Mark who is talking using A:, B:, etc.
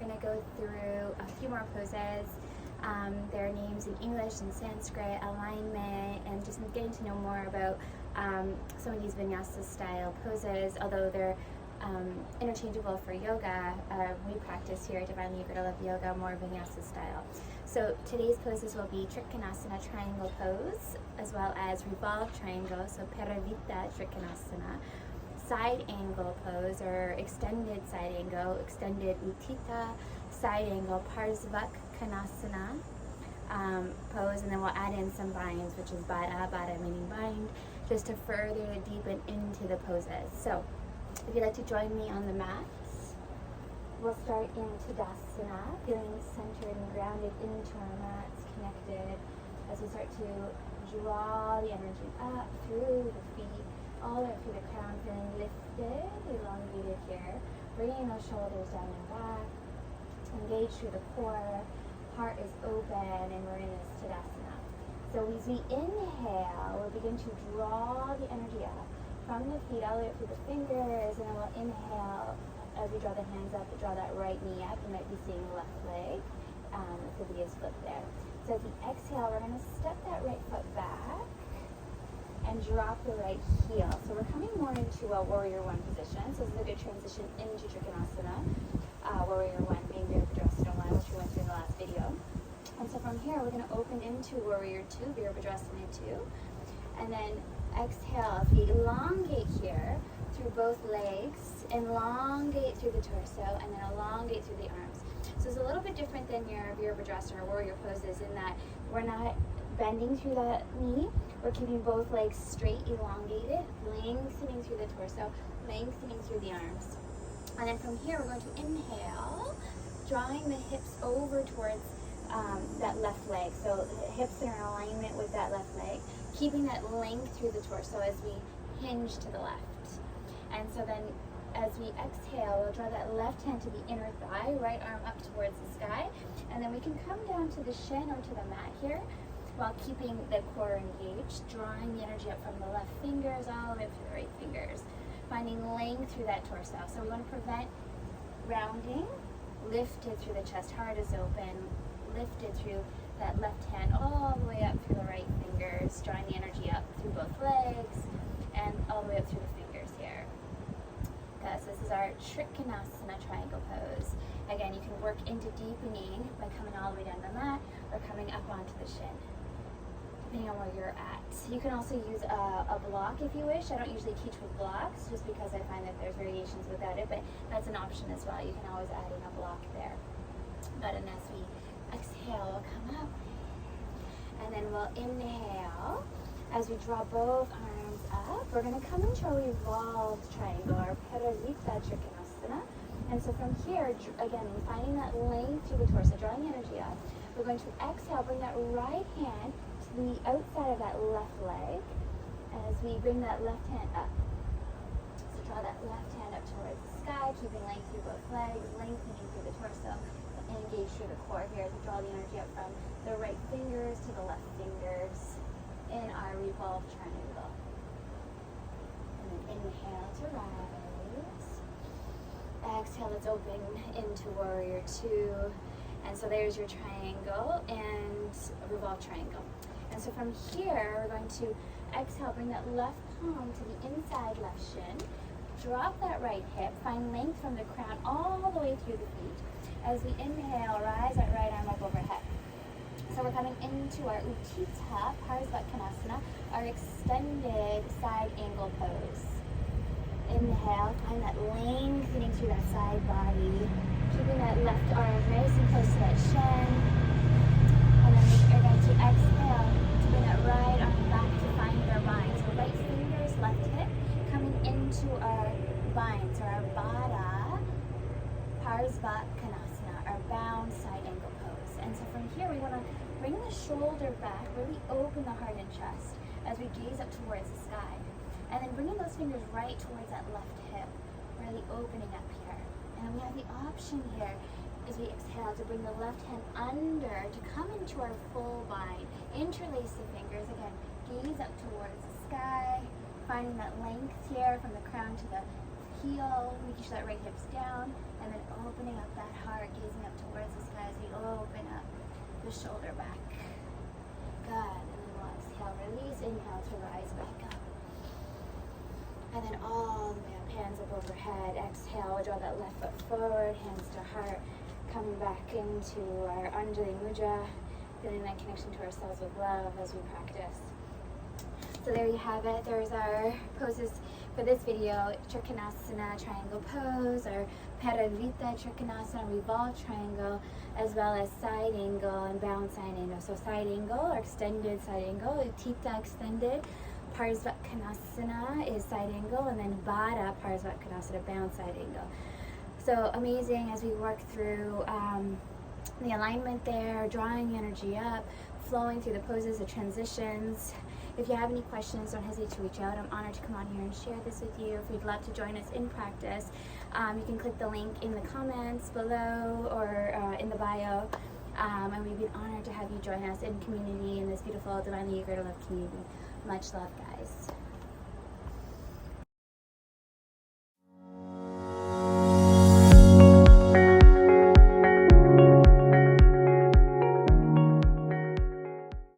A: going to go through a few more poses. Their names in English and Sanskrit, alignment, and just getting to know more about some of these Vinyasa style poses, although they're interchangeable for yoga. We practice here at Divinely Yoga to Love Yoga more Vinyasa style. So today's poses will be Trikonasna triangle pose, as well as revolved triangle, so Parivrtta Trikonasna, side angle pose or extended side angle, extended Utthita, side angle Parsvakanasana pose, and then we'll add in some binds, which is Baddha, Baddha meaning bind, just to further deepen into the poses. So if you'd like to join me on the mat, we'll start in Tadasana, feeling centered and grounded into our mats, connected, as we start to draw the energy up through the feet, all the way up through the crown, feeling lifted, elongated here, bringing those shoulders down and back, engage through the core, heart is open, and we're in this Tadasana. So as we inhale, we'll begin to draw the energy up from the feet all the way up through the fingers, and then we'll inhale as we draw the hands up, we draw that right knee up. You might be seeing the left leg if the video is flipped there. So as we exhale, we're going to step that right foot back and drop the right heel. So we're coming more into a warrior one position. So this is a good transition into Trikonasna. Warrior one being Vibrance one, which we went through in the last video. And so from here, we're going to open into warrior two, Vibrance two. And then exhale, if we elongate here through both legs, elongate through the torso, and then elongate through the arms. So it's a little bit different than your Virabhadrasana or warrior poses in that we're not bending through the knee. We're keeping both legs straight, elongated, lengthening through the torso, lengthening through the arms. And then from here, we're going to inhale, drawing the hips over towards that left leg. So the hips are in alignment with that left leg, keeping that length through the torso as we hinge to the left. And so then as we exhale, we'll draw that left hand to the inner thigh, right arm up towards the sky, and then we can come down to the shin or to the mat here while keeping the core engaged, drawing the energy up from the left fingers all the way up to the right fingers, finding length through that torso. So we want to prevent rounding, lifted through the chest, heart is open, lifted through that left hand all the way up through the right fingers, drawing the energy up through both legs and all the way up through the fingers here. So this is our Trikonasna triangle pose. Again, you can work into deepening by coming all the way down the mat or coming up onto the shin, depending on where you're at. You can also use a block if you wish. I don't usually teach with blocks just because I find that there's variations without it, but that's an option as well. You can always add in a block there. But as we exhale, we'll come up, and then we'll inhale. As we draw both arms up, we're going to come into a revolved triangle, or Parivrtta Trikonasna. And so from here, again, finding that length through the torso, drawing energy up, we're going to exhale, bring that right hand to the outside of that left leg as we bring that left hand up. So draw that left hand up towards the sky, keeping length through both legs, lengthening through the torso. Engage through the core here as we draw the energy up from the right fingers to the left fingers in our revolved triangle. And then inhale to rise. Exhale, let's open into warrior two. And so there's your triangle and a revolved triangle. And so from here, we're going to exhale, bring that left palm to the inside left shin. Drop that right hip, find length from the crown all the way through the feet. As we inhale, rise that right arm up overhead. So we're coming into our Utthita, Parsvakanasana, our extended side angle pose. Inhale, find that lengthening through that side body, keeping that left arm nice and close to that shin. And then we're going to exhale to bring that right arm back to find our bind. So right fingers, left hip, coming into our bind, so our Baddha, Parsvakanasana, our bound side angle pose. And so from here, we want to bring the shoulder back, really open the heart and chest as we gaze up towards the sky. And then bringing those fingers right towards that left hip, really opening up here. And we have the option here as we exhale to bring the left hand under to come into our full bind. Interlace the fingers, again, gaze up towards the sky, finding that length here from the crown to the heel, making sure that right hip's down, and then opening up that heart, gazing the shoulder back. Good, and then we'll exhale, release, inhale to rise back up. And then all the way up, hands up overhead. Exhale, we'll draw that left foot forward, hands to heart. Coming back into our Anjali Mudra, feeling that connection to ourselves with love as we practice. So there you have it. There's our poses for this video: Trikonasna, triangle pose, or Parivrtta Trikonasna, revolved triangle, as well as side angle and bound side angle. So side angle or extended side angle, Utthita extended. Parsvakanasana is side angle, and then Baddha Parsvakanasana, bound side angle. So amazing as we work through the alignment there, drawing the energy up, flowing through the poses, the transitions. If you have any questions, don't hesitate to reach out. I'm honored to come on here and share this with you. If you'd love to join us in practice, you can click the link in the comments below or in the bio. And we'd be honored to have you join us in community in this beautiful Divinely Eager to Love community. Much love, guys.